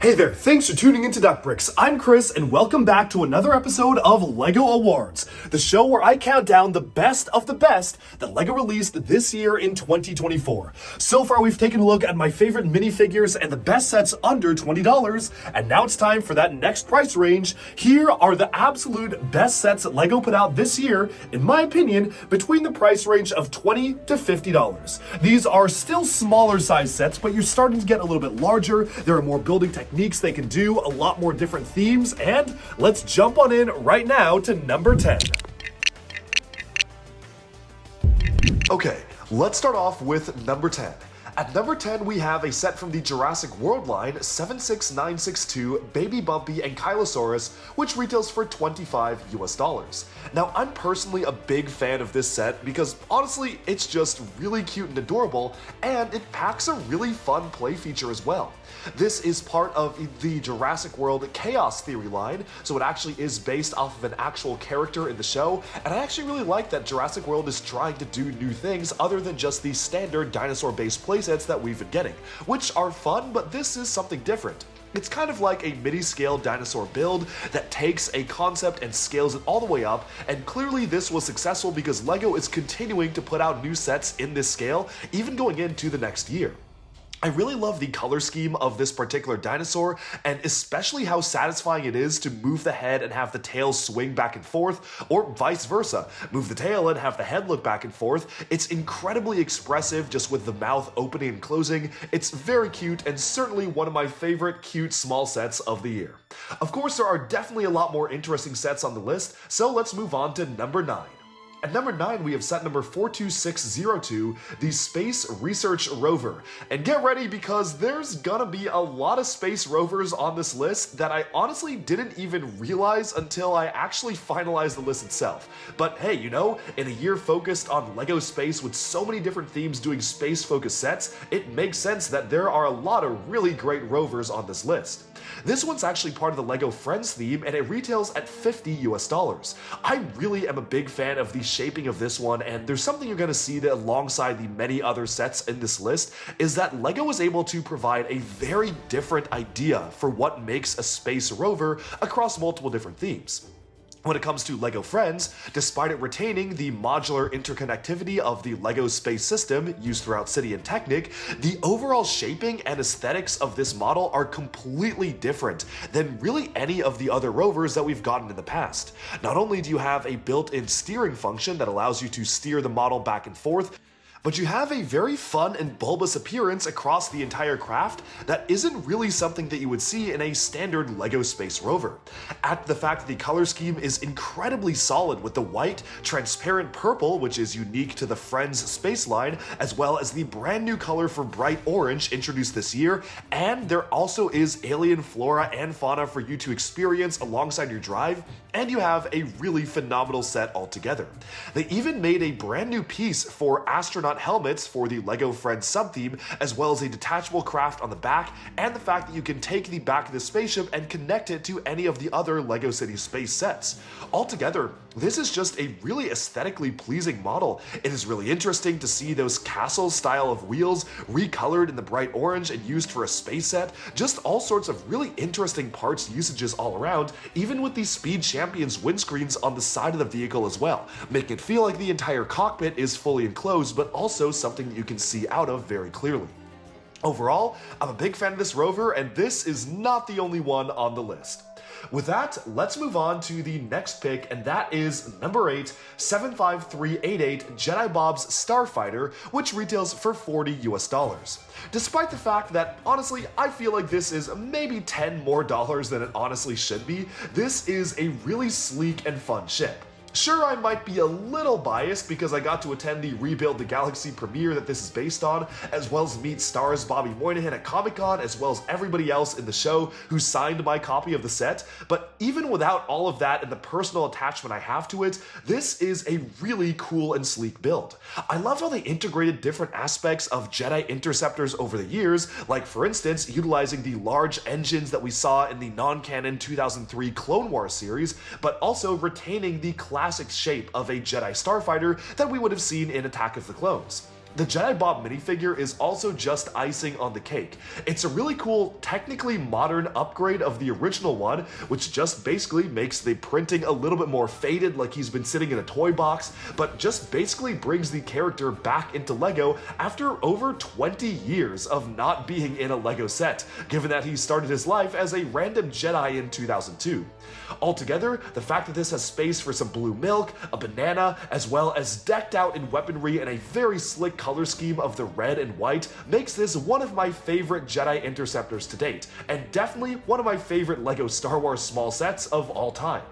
Hey there, thanks for tuning into Duckbricks. I'm Chris, and welcome back to another episode of LEGO Awards, the show where I count down the best of the best that LEGO released this year in 2024. So far, we've taken a look at my favorite minifigures and the best sets under $20, and now it's time for that next price range. Here are the absolute best sets that LEGO put out this year, in my opinion, between the price range of $20 to $50. These are still smaller size sets, but you're starting to get a little bit larger. There are more building techniques they can do, a lot more different themes, and let's jump on in right now to number 10. Okay, let's start off with number 10. At number 10, we have a set from the Jurassic World line, 76962, Baby Bumpy, and Kylosaurus, which retails for $25. Now, I'm personally a big fan of this set because honestly, it's just really cute and adorable, and it packs a really fun play feature as well. This is part of the Jurassic World Chaos Theory line, so it actually is based off of an actual character in the show, and I actually really like that Jurassic World is trying to do new things other than just the standard dinosaur-based playsets that we've been getting, which are fun, but this is something different. It's kind of like a mini-scale dinosaur build that takes a concept and scales it all the way up, and clearly this was successful because LEGO is continuing to put out new sets in this scale, even going into the next year. I really love the color scheme of this particular dinosaur, and especially how satisfying it is to move the head and have the tail swing back and forth, or vice versa. Move the tail and have the head look back and forth. It's incredibly expressive just with the mouth opening and closing. It's very cute and certainly one of my favorite cute small sets of the year. Of course, there are definitely a lot more interesting sets on the list, so let's move on to number 9. At number 9, we have set number 42602, the Space Research Rover. And get ready because there's gonna be a lot of space rovers on this list that I honestly didn't even realize until I actually finalized the list itself. But hey, you know, in a year focused on LEGO space with so many different themes doing space-focused sets, it makes sense that there are a lot of really great rovers on this list. This one's actually part of the LEGO Friends theme, and it retails at $50. I really am a big fan of the shaping of this one, and there's something you're going to see that alongside the many other sets in this list is that LEGO was able to provide a very different idea for what makes a space rover across multiple different themes. When it comes to LEGO Friends, despite it retaining the modular interconnectivity of the LEGO space system used throughout City and Technic, the overall shaping and aesthetics of this model are completely different than really any of the other rovers that we've gotten in the past. Not only do you have a built-in steering function that allows you to steer the model back and forth, but you have a very fun and bulbous appearance across the entire craft that isn't really something that you would see in a standard LEGO Space Rover. Add to the fact that the color scheme is incredibly solid with the white, transparent purple, which is unique to the Friends space line, as well as the brand new color for bright orange introduced this year, and there also is alien flora and fauna for you to experience alongside your drive, and you have a really phenomenal set altogether. They even made a brand new piece for astronaut helmets for the LEGO Friends subtheme, as well as a detachable craft on the back, and the fact that you can take the back of the spaceship and connect it to any of the other LEGO City Space sets. Altogether, this is just a really aesthetically pleasing model. It is really interesting to see those castle style of wheels recolored in the bright orange and used for a space set. Just all sorts of really interesting parts usages all around, even with the Speed Champions windscreens on the side of the vehicle as well, making it feel like the entire cockpit is fully enclosed, but also something that you can see out of very clearly. Overall, I'm a big fan of this rover, and this is not the only one on the list. With that, let's move on to the next pick, and that is number 8, 75388 Jedi Bob's Starfighter, which retails for $40. Despite the fact that, honestly, I feel like this is maybe $10 more than it honestly should be, this is a really sleek and fun ship. Sure, I might be a little biased because I got to attend the Rebuild the Galaxy premiere that this is based on, as well as meet stars Bobby Moynihan at Comic-Con, as well as everybody else in the show who signed my copy of the set, but even without all of that and the personal attachment I have to it, this is a really cool and sleek build. I love how they integrated different aspects of Jedi interceptors over the years, like for instance, utilizing the large engines that we saw in the non-canon 2003 Clone Wars series, but also retaining the classic shape of a Jedi starfighter that we would have seen in Attack of the Clones. The Jedi Bob minifigure is also just icing on the cake. It's a really cool, technically modern upgrade of the original one, which just basically makes the printing a little bit more faded, like he's been sitting in a toy box, but just basically brings the character back into LEGO after over 20 years of not being in a LEGO set, given that he started his life as a random Jedi in 2002. Altogether, the fact that this has space for some blue milk, a banana, as well as decked out in weaponry and a very slick color scheme of the red and white makes this one of my favorite Jedi Interceptors to date, and definitely one of my favorite LEGO Star Wars small sets of all time.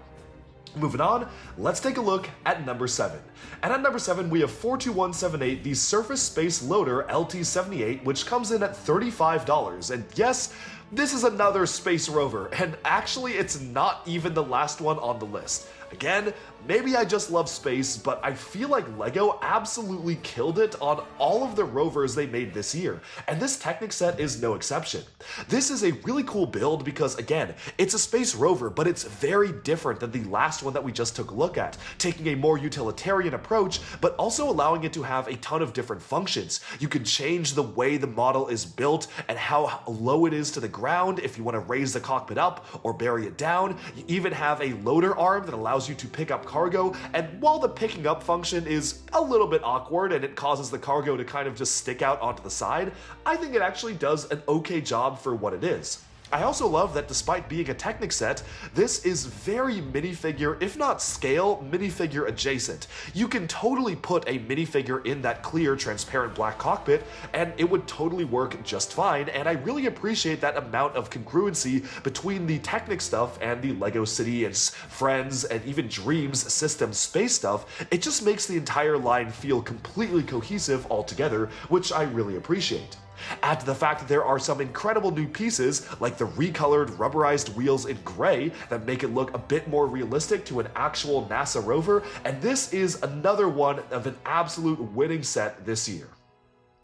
Moving on, let's take a look at number 7. And at number 7, we have 42178, the Surface Space Loader LT78, which comes in at $35. And yes, this is another space rover, and actually it's not even the last one on the list. Again, maybe I just love space, but I feel like LEGO absolutely killed it on all of the rovers they made this year, and this Technic set is no exception. This is a really cool build because, again, it's a space rover, but it's very different than the last one that we just took a look at, taking a more utilitarian approach, but also allowing it to have a ton of different functions. You can change the way the model is built and how low it is to the ground if you want to raise the cockpit up or bury it down. You even have a loader arm that allows you to pick up cargo, and while the picking up function is a little bit awkward and it causes the cargo to kind of just stick out onto the side, I think it actually does an okay job for what it is. I also love that despite being a Technic set, this is very minifigure, if not scale, minifigure adjacent. You can totally put a minifigure in that clear, transparent black cockpit, and it would totally work just fine, and I really appreciate that amount of congruency between the Technic stuff and the LEGO City and Friends and even Dreams system space stuff. It just makes the entire line feel completely cohesive altogether, which I really appreciate. Add to the fact that there are some incredible new pieces, like the recolored rubberized wheels in gray that make it look a bit more realistic to an actual NASA rover, and this is another one of an absolute winning set this year.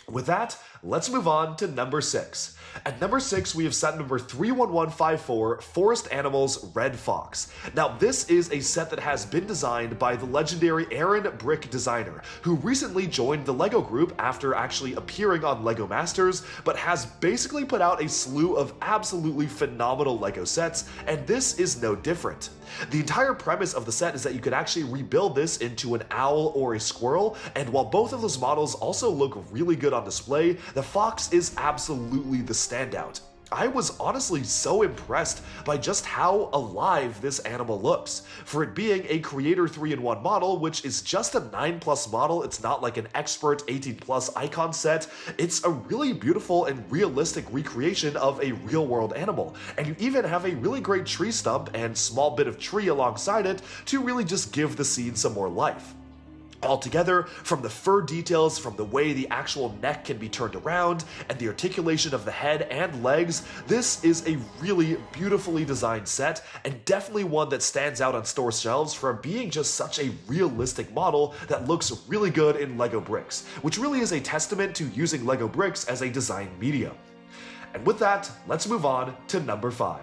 With that, let's move on to number 6. At number 6, we have set number 31154, Forest Animals Red Fox. Now, this is a set that has been designed by the legendary Aaron Brick Designer, who recently joined the LEGO group after actually appearing on LEGO Masters, but has basically put out a slew of absolutely phenomenal LEGO sets, and this is no different. The entire premise of the set is that you could actually rebuild this into an owl or a squirrel, and while both of those models also look really good on display, the fox is absolutely the standout. I was honestly so impressed by just how alive this animal looks. For it being a Creator 3-in-1 model, which is just a 9+ model, it's not like an expert 18+ icon set, it's a really beautiful and realistic recreation of a real-world animal. And you even have a really great tree stump and small bit of tree alongside it to really just give the scene some more life. Altogether, from the fur details, from the way the actual neck can be turned around, and the articulation of the head and legs, this is a really beautifully designed set, and definitely one that stands out on store shelves for being just such a realistic model that looks really good in LEGO bricks, which really is a testament to using LEGO bricks as a design medium. And with that, let's move on to number 5.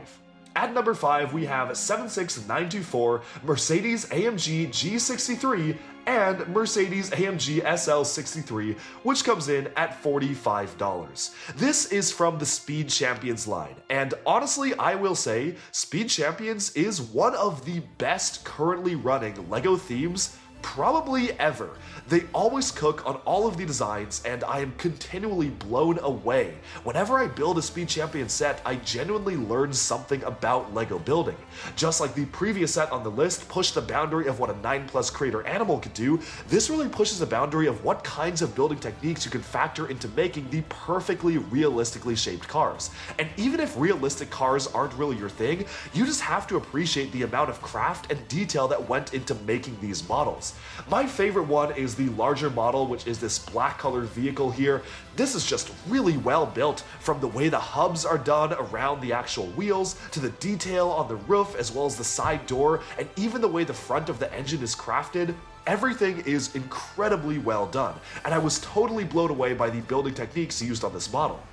At number 5, we have 76924 Mercedes-AMG G63 and Mercedes-AMG SL63, which comes in at $45. This is from the Speed Champions line, and honestly, I will say, Speed Champions is one of the best currently running LEGO themes probably ever. They always cook on all of the designs, and I am continually blown away. Whenever I build a Speed Champion set, I genuinely learn something about LEGO building. Just like the previous set on the list pushed the boundary of what a 9+ Creator animal could do, this really pushes the boundary of what kinds of building techniques you can factor into making the perfectly realistically shaped cars. And even if realistic cars aren't really your thing, you just have to appreciate the amount of craft and detail that went into making these models. My favorite one is the larger model, which is this black colored vehicle here. This is just really well built, from the way the hubs are done around the actual wheels, to the detail on the roof, as well as the side door, and even the way the front of the engine is crafted. Everything is incredibly well done, and I was totally blown away by the building techniques used on this model.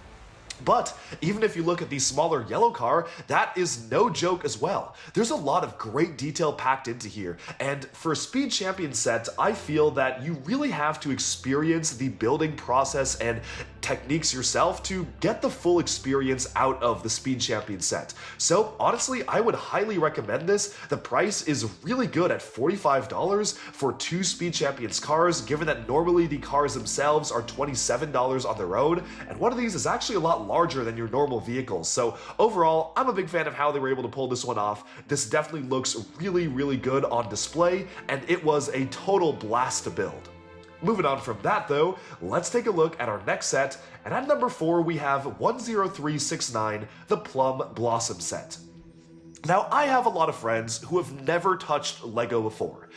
But even if you look at the smaller yellow car, that is no joke as well. There's a lot of great detail packed into here, and for a Speed Champion set, I feel that you really have to experience the building process and techniques yourself to get the full experience out of the Speed Champion set. So honestly, I would highly recommend this. The price is really good at $45 for 2 Speed Champions cars, given that normally the cars themselves are $27 on their own, and one of these is actually a lot larger than your normal vehicles. So overall, I'm a big fan of how they were able to pull this one off. This definitely looks really, really good on display, and it was a total blast to build. Moving on from that though, let's take a look at our next set, and at number 4 we have 10369, the Plum Blossom set. Now, I have a lot of friends who have never touched LEGO before,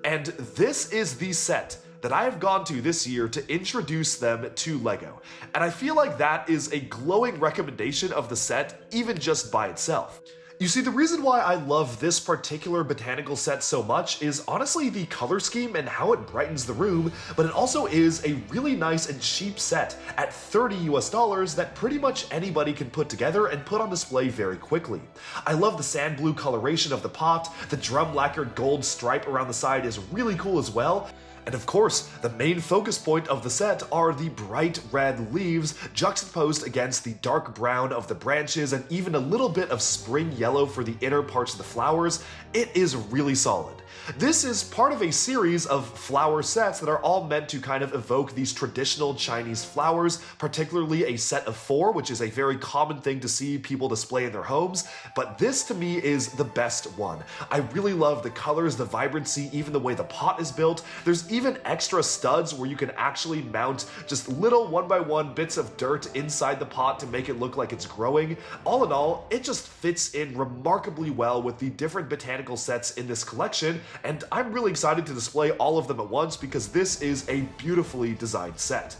and this is the set that I have gone to this year to introduce them to LEGO, and I feel like that is a glowing recommendation of the set even just by itself. You see, the reason why I love this particular botanical set so much is honestly the color scheme and how it brightens the room, but it also is a really nice and cheap set at $30 US that pretty much anybody can put together and put on display very quickly. I love the sand blue coloration of the pot, the drum lacquered gold stripe around the side is really cool as well. And of course, the main focus point of the set are the bright red leaves juxtaposed against the dark brown of the branches and even a little bit of spring yellow for the inner parts of the flowers. It is really solid. This is part of a series of flower sets that are all meant to kind of evoke these traditional Chinese flowers, particularly a set of 4, which is a very common thing to see people display in their homes, but this to me is the best one. I really love the colors, the vibrancy, even the way the pot is built. There's even extra studs where you can actually mount just little 1x1 bits of dirt inside the pot to make it look like it's growing. All in all, it just fits in remarkably well with the different botanical sets in this collection, and I'm really excited to display all of them at once because this is a beautifully designed set.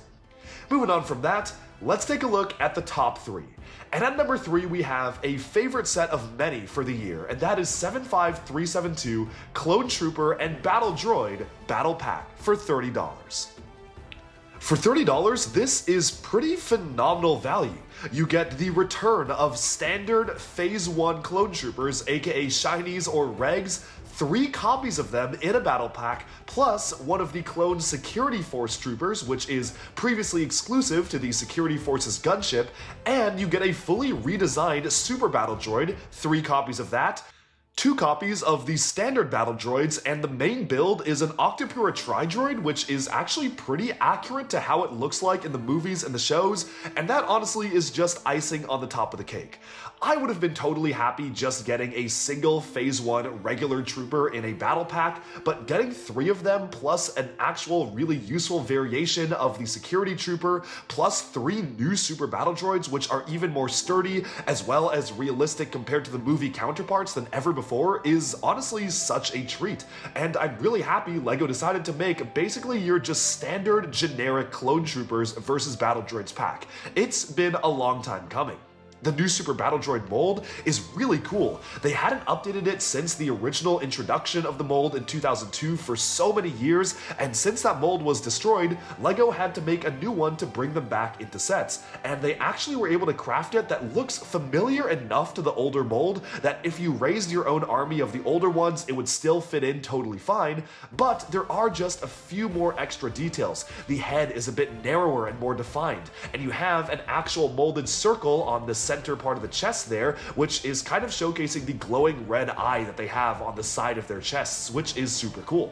Moving on from that, let's take a look at the top 3. And at number 3 we have a favorite set of many for the year, and that is 75372 Clone Trooper and Battle Droid Battle Pack for $30. For $30, this is pretty phenomenal value. You get the return of standard Phase 1 Clone Troopers, aka Shinies or Regs, 3 copies of them in a battle pack, plus one of the clone Security Force troopers, which is previously exclusive to the Security Force's gunship, and you get a fully redesigned Super Battle Droid, 3 copies of that, 2 copies of the standard battle droids, and the main build is an Octopura Tri-Droid, which is actually pretty accurate to how it looks like in the movies and the shows, and that honestly is just icing on the top of the cake. I would have been totally happy just getting a single Phase 1 regular trooper in a battle pack, but getting 3 of them plus an actual really useful variation of the security trooper, plus 3 new super battle droids which are even more sturdy as well as realistic compared to the movie counterparts than ever before is honestly such a treat. And I'm really happy LEGO decided to make basically your just standard generic clone troopers versus battle droids pack. It's been a long time coming. The new Super Battle Droid mold is really cool. They hadn't updated it since the original introduction of the mold in 2002 for so many years, and since that mold was destroyed, LEGO had to make a new one to bring them back into sets, and they actually were able to craft it that looks familiar enough to the older mold that if you raised your own army of the older ones, it would still fit in totally fine, but there are just a few more extra details. The head is a bit narrower and more defined, and you have an actual molded circle on the center part of the chest there, which is kind of showcasing the glowing red eye that they have on the side of their chests, which is super cool.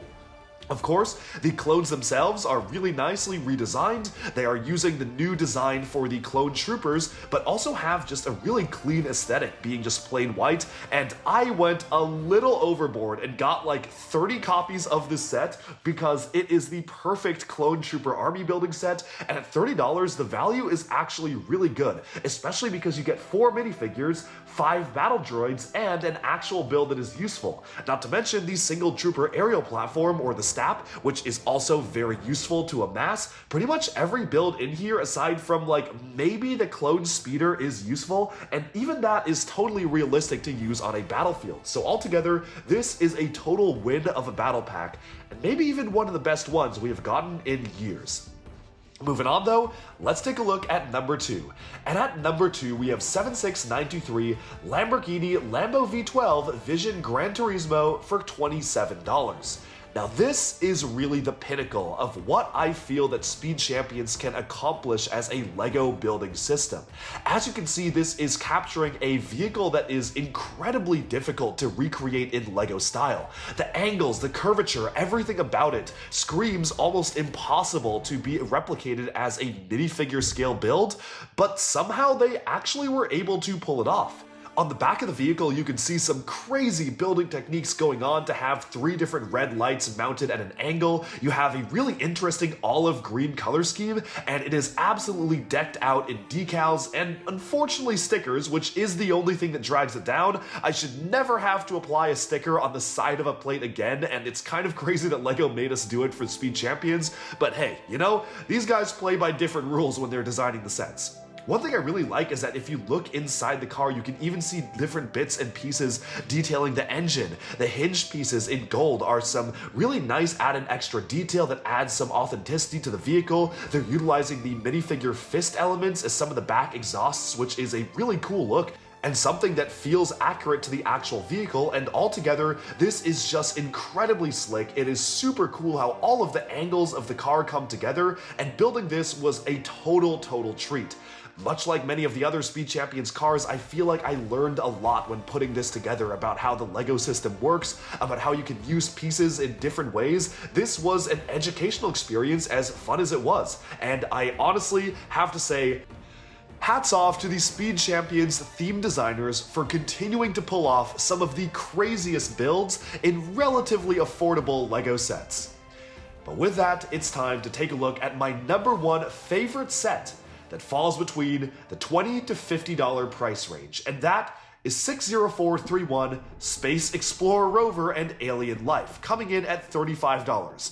Of course, the clones themselves are really nicely redesigned. They are using the new design for the clone troopers, but also have just a really clean aesthetic, being just plain white, and I went a little overboard and got like 30 copies of this set because it is the perfect clone trooper army building set, and at $30 the value is actually really good, especially because you get 4 minifigures, 5 battle droids, and an actual build that is useful. Not to mention the single trooper aerial platform or the STAP, which is also very useful to amass. Pretty much every build in here, aside from like maybe the clone speeder, is useful, and even that is totally realistic to use on a battlefield. So altogether, this is a total win of a battle pack, and maybe even one of the best ones we have gotten in years. Moving on though, let's take a look at number 2. And at number 2, we have 76923 Lamborghini Lambo V12 Vision Gran Turismo for $27. Now this is really the pinnacle of what I feel that Speed Champions can accomplish as a LEGO building system. As you can see, this is capturing a vehicle that is incredibly difficult to recreate in LEGO style. The angles, the curvature, everything about it screams almost impossible to be replicated as a minifigure scale build, but somehow they actually were able to pull it off. On the back of the vehicle, you can see some crazy building techniques going on to have 3 different red lights mounted at an angle. You have a really interesting olive green color scheme, and it is absolutely decked out in decals and unfortunately stickers, which is the only thing that drags it down. I should never have to apply a sticker on the side of a plate again, and it's kind of crazy that LEGO made us do it for Speed Champions, but hey, you know, these guys play by different rules when they're designing the sets. One thing I really like is that if you look inside the car, you can even see different bits and pieces detailing the engine. The hinged pieces in gold are some really nice added extra detail that adds some authenticity to the vehicle. They're utilizing the minifigure fist elements as some of the back exhausts, which is a really cool look and something that feels accurate to the actual vehicle, and altogether, this is just incredibly slick. It is super cool how all of the angles of the car come together, and building this was a total treat. Much like many of the other Speed Champions cars, I feel like I learned a lot when putting this together about how the LEGO system works, about how you can use pieces in different ways. This was an educational experience, as fun as it was, and I honestly have to say, hats off to the Speed Champions theme designers for continuing to pull off some of the craziest builds in relatively affordable LEGO sets. But with that, it's time to take a look at my number 1 favorite set that falls between the $20 to $50 price range, and that is 60431 Space Explorer Rover and Alien Life, coming in at $35.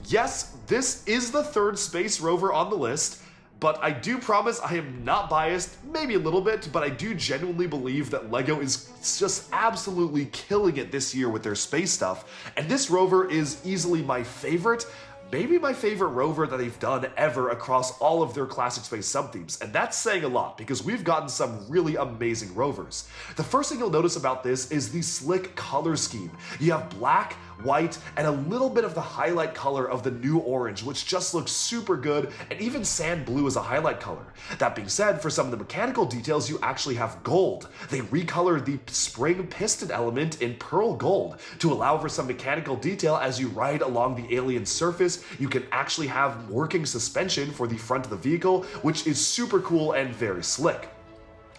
Yes, this is the 3rd space rover on the list, but I do promise I am not biased, maybe a little bit, but I do genuinely believe that LEGO is just absolutely killing it this year with their space stuff, and this rover is easily my favorite. Maybe my favorite rover that they've done ever across all of their classic space sub-themes, and that's saying a lot because we've gotten some really amazing rovers. The first thing you'll notice about this is the slick color scheme. You have black, white, and a little bit of the highlight color of the new orange, which just looks super good, and even sand blue is a highlight color. That being said, for some of the mechanical details, you actually have gold. They recolored the spring piston element in pearl gold to allow for some mechanical detail as you ride along the alien surface. You can actually have working suspension for the front of the vehicle, which is super cool and very slick.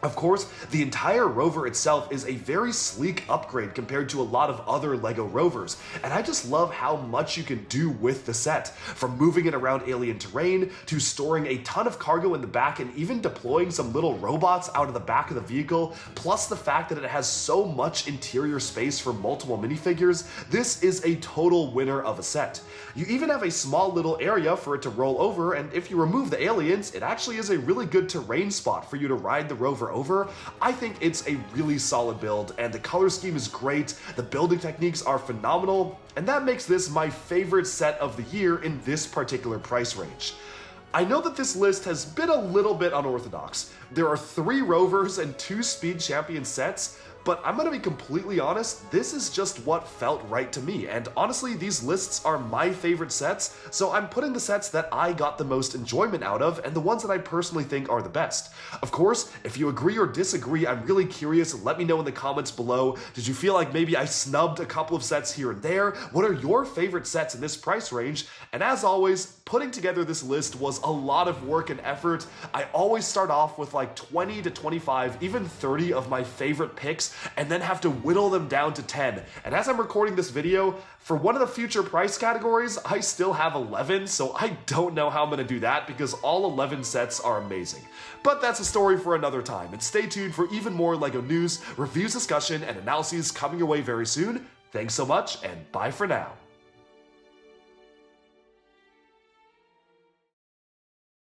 Of course, the entire rover itself is a very sleek upgrade compared to a lot of other LEGO rovers, and I just love how much you can do with the set, from moving it around alien terrain to storing a ton of cargo in the back and even deploying some little robots out of the back of the vehicle, plus the fact that it has so much interior space for multiple minifigures. This is a total winner of a set. You even have a small little area for it to roll over, and if you remove the aliens, it actually is a really good terrain spot for you to ride the rover over. I think it's a really solid build, and the color scheme is great, the building techniques are phenomenal, and that makes this my favorite set of the year in this particular price range. I know that this list has been a little bit unorthodox. There are 3 rovers and 2 Speed Champion sets, but I'm gonna be completely honest, this is just what felt right to me, and honestly, these lists are my favorite sets, so I'm putting the sets that I got the most enjoyment out of, and the ones that I personally think are the best. Of course, if you agree or disagree, I'm really curious, let me know in the comments below. Did you feel like maybe I snubbed a couple of sets here and there? What are your favorite sets in this price range? And as always, putting together this list was a lot of work and effort. I always start off with like 20 to 25, even 30 of my favorite picks, and then have to whittle them down to 10. And as I'm recording this video, for one of the future price categories, I still have 11, so I don't know how I'm gonna do that because all 11 sets are amazing. But that's a story for another time, and stay tuned for even more LEGO news, reviews, discussion, and analyses coming your way very soon. Thanks so much, and bye for now.